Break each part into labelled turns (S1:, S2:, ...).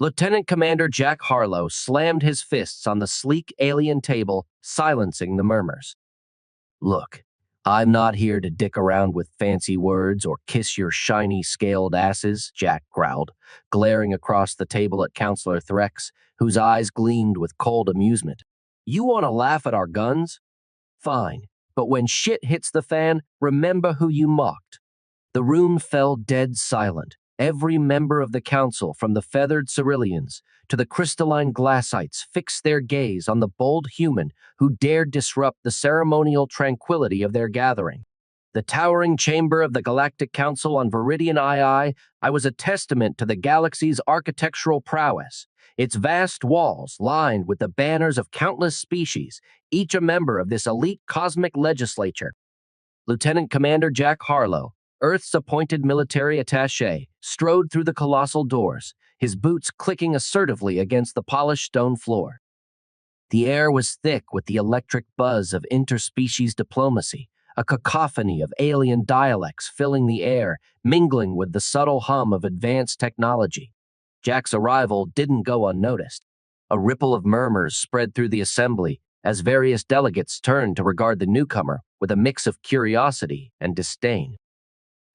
S1: Lieutenant Commander Jack Harlow slammed his fists on the sleek alien table, silencing the murmurs. Look, I'm not here to dick around with fancy words or kiss your shiny scaled asses, Jack growled, glaring across the table at Councilor Threx, whose eyes gleamed with cold amusement. You want to laugh at our guns? Fine, but when shit hits the fan, remember who you mocked. The room fell dead silent. Every member of the council, from the feathered ceruleans to the crystalline glassites, fixed their gaze on the bold human who dared disrupt the ceremonial tranquility of their gathering. The towering chamber of the Galactic Council on Viridian II was a testament to the galaxy's architectural prowess, its vast walls lined with the banners of countless species, each a member of this elite cosmic legislature. Lieutenant Commander Jack Harlow, Earth's appointed military attaché, strode through the colossal doors, his boots clicking assertively against the polished stone floor. The air was thick with the electric buzz of interspecies diplomacy, a cacophony of alien dialects filling the air, mingling with the subtle hum of advanced technology. Jack's arrival didn't go unnoticed. A ripple of murmurs spread through the assembly as various delegates turned to regard the newcomer with a mix of curiosity and disdain.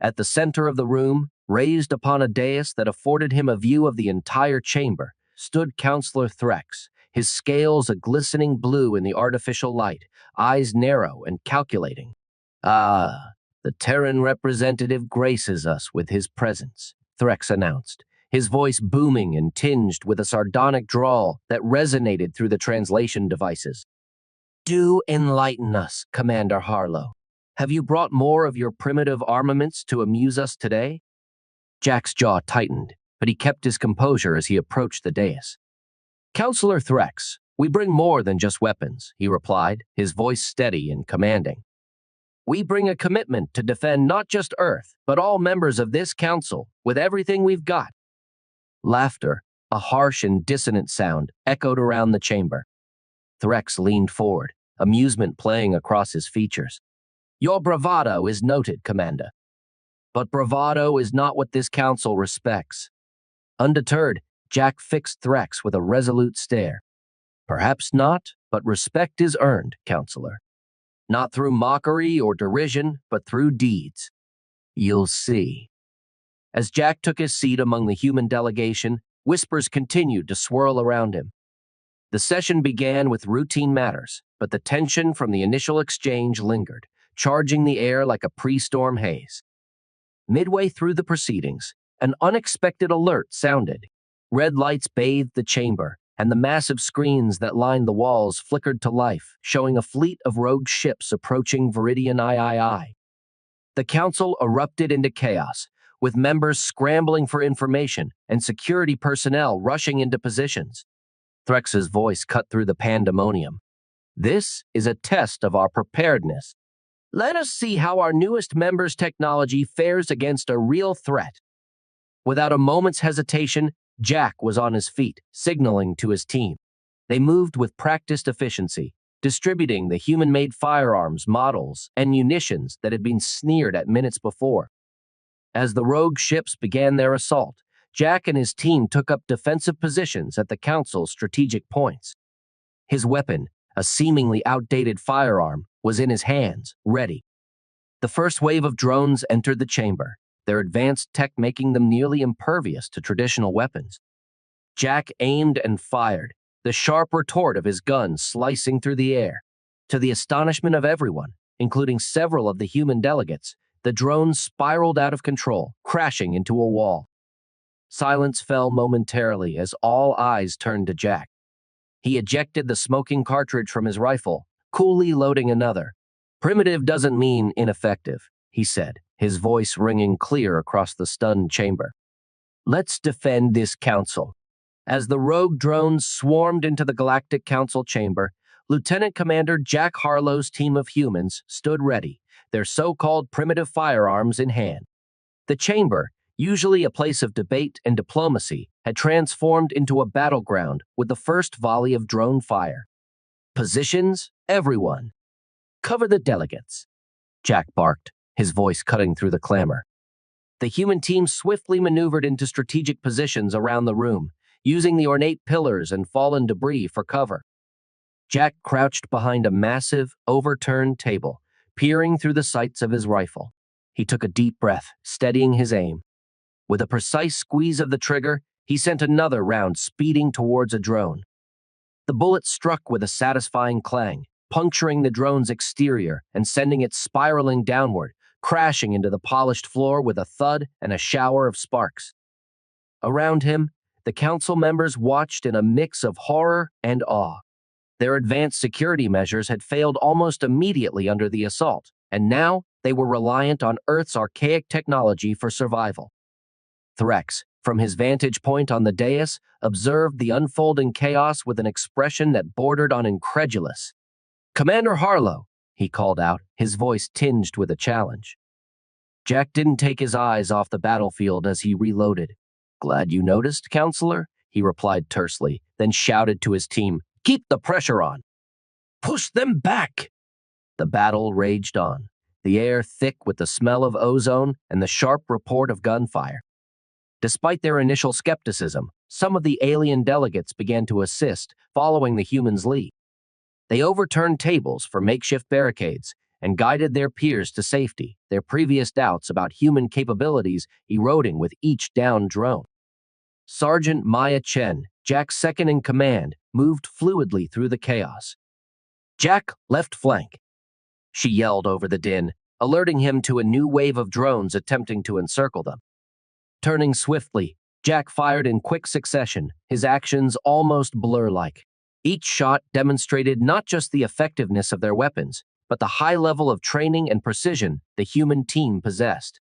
S1: At the center of the room, raised upon a dais that afforded him a view of the entire chamber, stood Councilor Threx, his scales a glistening blue in the artificial light, eyes narrow and calculating. Ah, the Terran representative graces us with his presence, Threx announced, his voice booming and tinged with a sardonic drawl that resonated through the translation devices. Do enlighten us, Commander Harlow. Have you brought more of your primitive armaments to amuse us today? Jack's jaw tightened, but he kept his composure as he approached the dais. Councilor Threx, we bring more than just weapons, he replied, his voice steady and commanding. We bring a commitment to defend not just Earth, but all members of this council, with everything we've got. Laughter, a harsh and dissonant sound, echoed around the chamber. Threx leaned forward, amusement playing across his features. Your bravado is noted, Commander. But bravado is not what this council respects. Undeterred, Jack fixed Threx with a resolute stare. Perhaps not, but respect is earned, Councilor. Not through mockery or derision, but through deeds. You'll see. As Jack took his seat among the human delegation, whispers continued to swirl around him. The session began with routine matters, but the tension from the initial exchange lingered, charging the air like a pre-storm haze. Midway through the proceedings, an unexpected alert sounded. Red lights bathed the chamber, and the massive screens that lined the walls flickered to life, showing a fleet of rogue ships approaching Viridian III. The council erupted into chaos, with members scrambling for information and security personnel rushing into positions. Threx's voice cut through the pandemonium. This is a test of our preparedness. Let us see how our newest member's technology fares against a real threat. Without a moment's hesitation, Jack was on his feet, signaling to his team. They moved with practiced efficiency, distributing the human-made firearms, models, and munitions that had been sneered at minutes before. As the rogue ships began their assault, Jack and his team took up defensive positions at the Council's strategic points. His weapon, a seemingly outdated firearm, was in his hands, ready. The first wave of drones entered the chamber, their advanced tech making them nearly impervious to traditional weapons. Jack aimed and fired, the sharp retort of his gun slicing through the air. To the astonishment of everyone, including several of the human delegates, the drones spiraled out of control, crashing into a wall. Silence fell momentarily as all eyes turned to Jack. He ejected the smoking cartridge from his rifle, coolly loading another. Primitive doesn't mean ineffective, he said, his voice ringing clear across the stunned chamber. Let's defend this council. As the rogue drones swarmed into the Galactic Council chamber, Lieutenant Commander Jack Harlow's team of humans stood ready, their so-called primitive firearms in hand. The chamber, usually a place of debate and diplomacy, had transformed into a battleground with the first volley of drone fire. Positions, everyone. Cover the delegates, Jack barked, his voice cutting through the clamor. The human team swiftly maneuvered into strategic positions around the room, using the ornate pillars and fallen debris for cover. Jack crouched behind a massive, overturned table, peering through the sights of his rifle. He took a deep breath, steadying his aim. With a precise squeeze of the trigger, he sent another round speeding towards a drone. The bullet struck with a satisfying clang, puncturing the drone's exterior and sending it spiraling downward, crashing into the polished floor with a thud and a shower of sparks. Around him, the council members watched in a mix of horror and awe. Their advanced security measures had failed almost immediately under the assault, and now they were reliant on Earth's archaic technology for survival. Threx, from his vantage point on the dais, observed the unfolding chaos with an expression that bordered on incredulous. "Commander Harlow," he called out, his voice tinged with a challenge. Jack didn't take his eyes off the battlefield as he reloaded. "Glad you noticed, Counselor," he replied tersely, then shouted to his team, "Keep the pressure on! Push them back!" The battle raged on, the air thick with the smell of ozone and the sharp report of gunfire. Despite their initial skepticism, some of the alien delegates began to assist, following the humans' lead. They overturned tables for makeshift barricades and guided their peers to safety, their previous doubts about human capabilities eroding with each downed drone. Sergeant Maya Chen, Jack's second in command, moved fluidly through the chaos. "Jack, left flank," she yelled over the din, alerting him to a new wave of drones attempting to encircle them. Turning swiftly, Jack fired in quick succession, his actions almost blur-like. Each shot demonstrated not just the effectiveness of their weapons, but the high level of training and precision the human team possessed.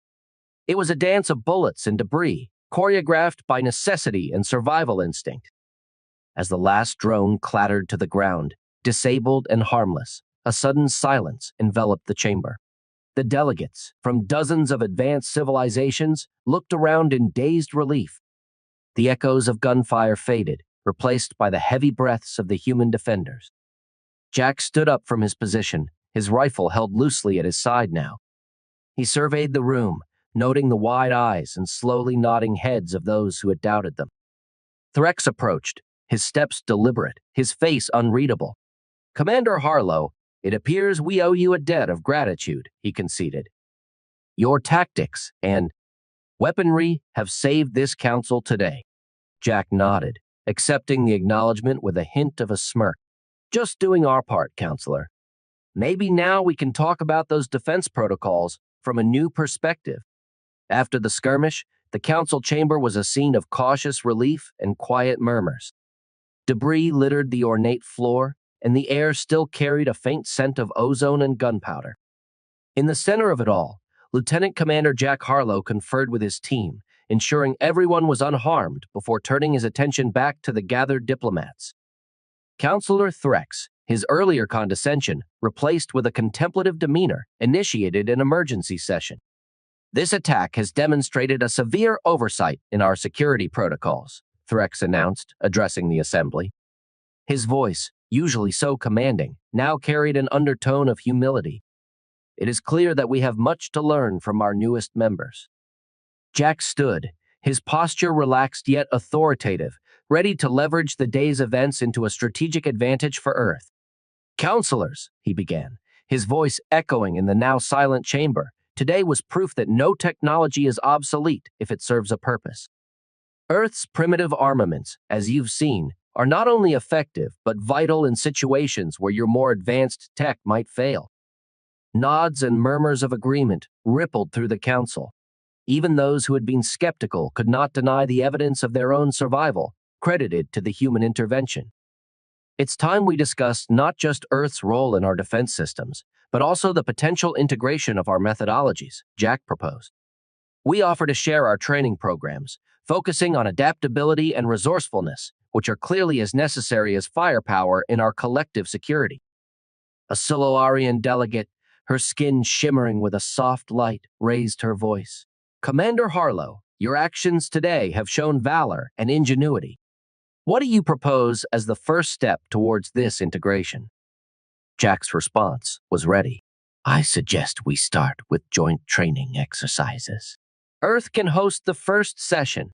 S1: It was a dance of bullets and debris, choreographed by necessity and survival instinct. As the last drone clattered to the ground, disabled and harmless, a sudden silence enveloped the chamber. The delegates, from dozens of advanced civilizations, looked around in dazed relief. The echoes of gunfire faded, replaced by the heavy breaths of the human defenders. Jack stood up from his position, his rifle held loosely at his side now. He surveyed the room, noting the wide eyes and slowly nodding heads of those who had doubted them. Threx approached, his steps deliberate, his face unreadable. "Commander Harlow, it appears we owe you a debt of gratitude," he conceded. "Your tactics and weaponry have saved this council today." Jack nodded, accepting the acknowledgement with a hint of a smirk. "Just doing our part, Counselor. Maybe now we can talk about those defense protocols from a new perspective." After the skirmish, the council chamber was a scene of cautious relief and quiet murmurs. Debris littered the ornate floor, and the air still carried a faint scent of ozone and gunpowder. In the center of it all, Lieutenant Commander Jack Harlow conferred with his team, ensuring everyone was unharmed before turning his attention back to the gathered diplomats. Counselor Threx, his earlier condescension, replaced with a contemplative demeanor, initiated an emergency session. "This attack has demonstrated a severe oversight in our security protocols," Threx announced, addressing the assembly. His voice, usually so commanding, now carried an undertone of humility. "It is clear that we have much to learn from our newest members." Jack stood, his posture relaxed yet authoritative, ready to leverage the day's events into a strategic advantage for Earth. "Counselors," he began, his voice echoing in the now silent chamber, "today was proof that no technology is obsolete if it serves a purpose. Earth's primitive armaments, as you've seen, are not only effective but vital in situations where your more advanced tech might fail." Nods and murmurs of agreement rippled through the council. Even those who had been skeptical could not deny the evidence of their own survival, credited to the human intervention. "It's time we discussed not just Earth's role in our defense systems, but also the potential integration of our methodologies," Jack proposed. "We offer to share our training programs, focusing on adaptability and resourcefulness, which are clearly as necessary as firepower in our collective security." A Silurian delegate, her skin shimmering with a soft light, raised her voice. "Commander Harlow, your actions today have shown valor and ingenuity. What do you propose as the first step towards this integration?" Jack's response was ready. "I suggest we start with joint training exercises. Earth can host the first session.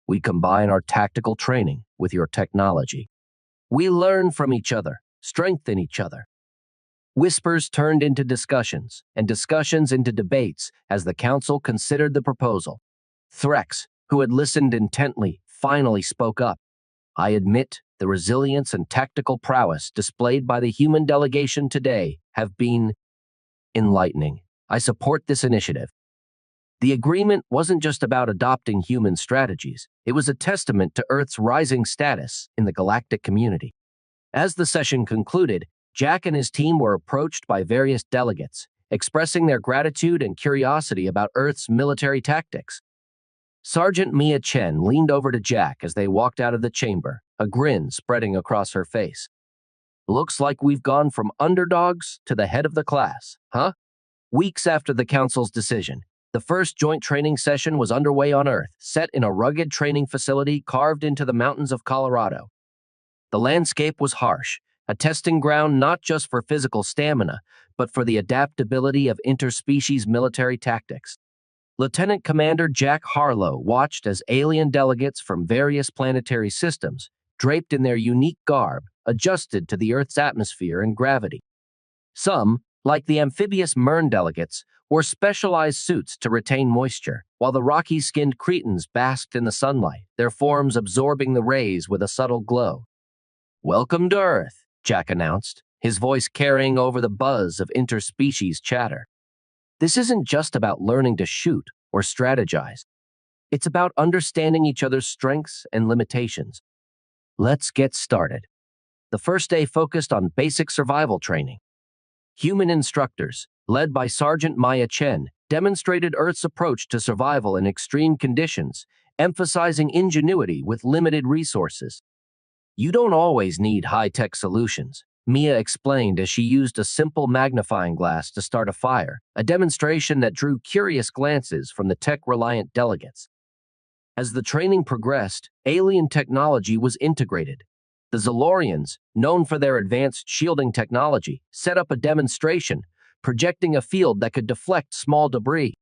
S1: We combine our tactical training with your technology. We learn from each other, strengthen each other. Whispers turned into discussions, and discussions into debates as the council considered the proposal. Threx, who had listened intently, finally spoke up. I admit the resilience and tactical prowess displayed by the human delegation today have been enlightening. I support this initiative. The agreement wasn't just about adopting human strategies, it was a testament to Earth's rising status in the galactic community. As the session concluded, Jack and his team were approached by various delegates, expressing their gratitude and curiosity about Earth's military tactics. Sergeant Mia Chen leaned over to Jack as they walked out of the chamber, a grin spreading across her face. Looks like we've gone from underdogs to the head of the class, huh? Weeks after the council's decision, the first joint training session was underway on Earth, set in a rugged training facility carved into the mountains of Colorado. The landscape was harsh, a testing ground not just for physical stamina, but for the adaptability of interspecies military tactics. Lieutenant Commander Jack Harlow watched as alien delegates from various planetary systems, draped in their unique garb, adjusted to the Earth's atmosphere and gravity. Some, like the amphibious Mern delegates, wore specialized suits to retain moisture, while the rocky-skinned Cretans basked in the sunlight, their forms absorbing the rays with a subtle glow. "Welcome to Earth," Jack announced, his voice carrying over the buzz of interspecies chatter. This isn't just about learning to shoot or strategize. It's about understanding each other's strengths and limitations. Let's get started. The first day focused on basic survival training. Human instructors, led by Sergeant Maya Chen, demonstrated Earth's approach to survival in extreme conditions, emphasizing ingenuity with limited resources. You don't always need high-tech solutions, Mia explained as she used a simple magnifying glass to start a fire, a demonstration that drew curious glances from the tech-reliant delegates. As the training progressed, alien technology was integrated. The Zolorians, known for their advanced shielding technology, set up a demonstration, projecting a field that could deflect small debris.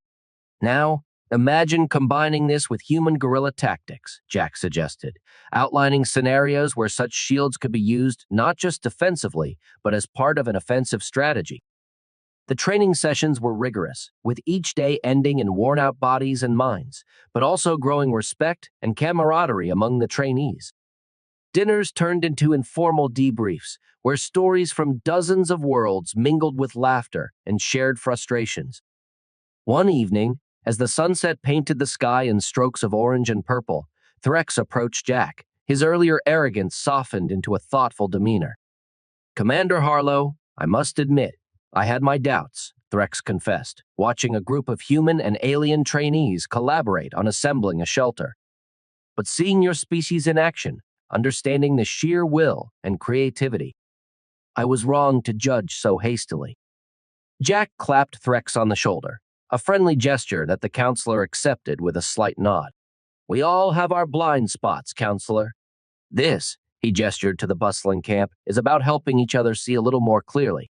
S1: Now, imagine combining this with human guerrilla tactics, Jack suggested, outlining scenarios where such shields could be used not just defensively, but as part of an offensive strategy. The training sessions were rigorous, with each day ending in worn-out bodies and minds, but also growing respect and camaraderie among the trainees. Dinners turned into informal debriefs, where stories from dozens of worlds mingled with laughter and shared frustrations. One evening, as the sunset painted the sky in strokes of orange and purple, Threx approached Jack, his earlier arrogance softened into a thoughtful demeanor. "Commander Harlow, I must admit, I had my doubts," Threx confessed, watching a group of human and alien trainees collaborate on assembling a shelter. "But seeing your species in action, understanding the sheer will and creativity, I was wrong to judge so hastily." Jack clapped Threx on the shoulder, a friendly gesture that the counselor accepted with a slight nod. "We all have our blind spots, counselor. This," he gestured to the bustling camp, "is about helping each other see a little more clearly."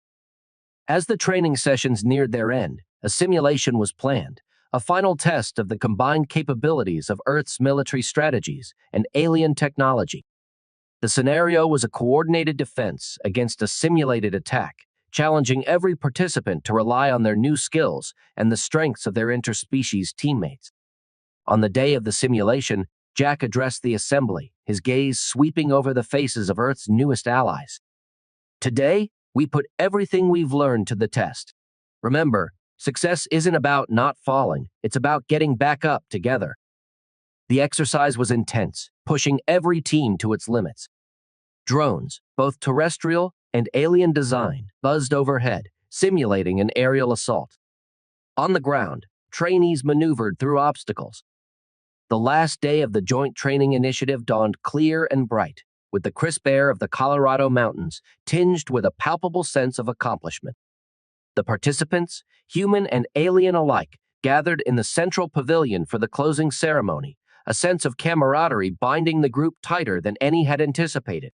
S1: As the training sessions neared their end, a simulation was planned, a final test of the combined capabilities of Earth's military strategies and alien technology. The scenario was a coordinated defense against a simulated attack, challenging every participant to rely on their new skills and the strengths of their interspecies teammates. On the day of the simulation, Jack addressed the assembly, his gaze sweeping over the faces of Earth's newest allies. "Today, we put everything we've learned to the test. Remember, success isn't about not falling, it's about getting back up together." The exercise was intense, pushing every team to its limits. Drones, both terrestrial and alien design, buzzed overhead, simulating an aerial assault. On the ground, trainees maneuvered through obstacles. The last day of the Joint Training Initiative dawned clear and bright, with the crisp air of the Colorado mountains tinged with a palpable sense of accomplishment. The participants, human and alien alike, gathered in the central pavilion for the closing ceremony, a sense of camaraderie binding the group tighter than any had anticipated.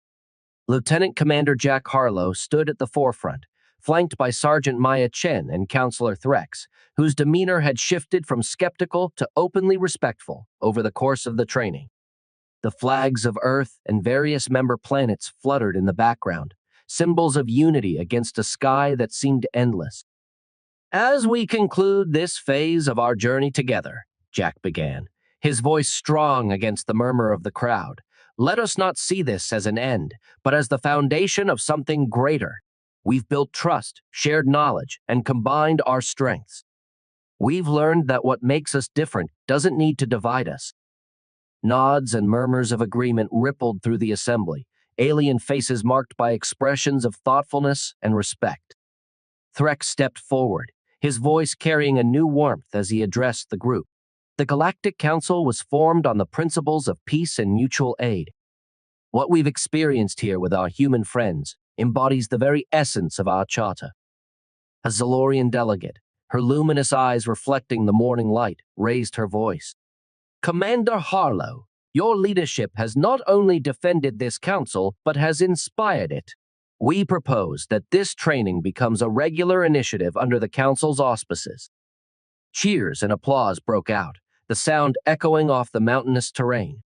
S1: Lieutenant Commander Jack Harlow stood at the forefront, flanked by Sergeant Maya Chen and Counselor Threx, whose demeanor had shifted from skeptical to openly respectful over the course of the training. The flags of Earth and various member planets fluttered in the background, symbols of unity against a sky that seemed endless. As we conclude this phase of our journey together, Jack began, his voice strong against the murmur of the crowd, let us not see this as an end, but as the foundation of something greater. We've built trust, shared knowledge, and combined our strengths. We've learned that what makes us different doesn't need to divide us. Nods and murmurs of agreement rippled through the assembly, alien faces marked by expressions of thoughtfulness and respect. Threx stepped forward, his voice carrying a new warmth as he addressed the group. The Galactic Council was formed on the principles of peace and mutual aid. What we've experienced here with our human friends embodies the very essence of our charter. A Zalorian delegate, her luminous eyes reflecting the morning light, raised her voice. Commander Harlow, your leadership has not only defended this council, but has inspired it. We propose that this training becomes a regular initiative under the council's auspices. Cheers and applause broke out, the sound echoing off the mountainous terrain.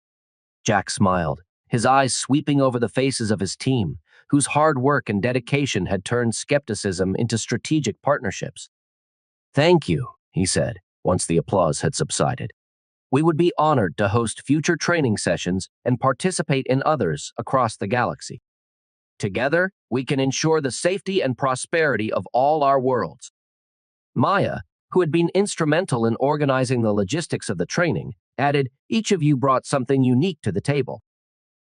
S1: Jack smiled, his eyes sweeping over the faces of his team, whose hard work and dedication had turned skepticism into strategic partnerships. Thank you, he said, once the applause had subsided. We would be honored to host future training sessions and participate in others across the galaxy. Together, we can ensure the safety and prosperity of all our worlds. Maya, who had been instrumental in organizing the logistics of the training, added, each of you brought something unique to the table.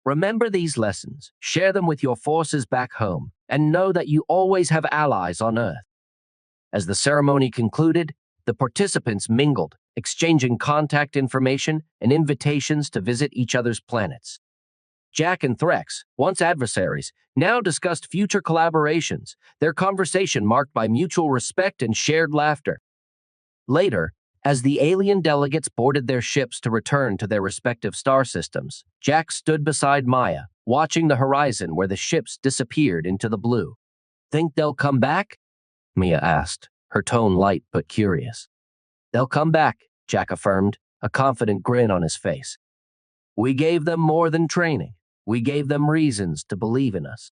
S1: Remember these lessons, share them with your forces back home, and know that you always have allies on Earth. As the ceremony concluded, the participants mingled, exchanging contact information and invitations to visit each other's planets. Jack and Threx, once adversaries, now discussed future collaborations, their conversation marked by mutual respect and shared laughter. Later, as the alien delegates boarded their ships to return to their respective star systems, Jack stood beside Maya, watching the horizon where the ships disappeared into the blue. Think they'll come back? Mia asked, her tone light but curious. They'll come back, Jack affirmed, a confident grin on his face. We gave them more than training. We gave them reasons to believe in us.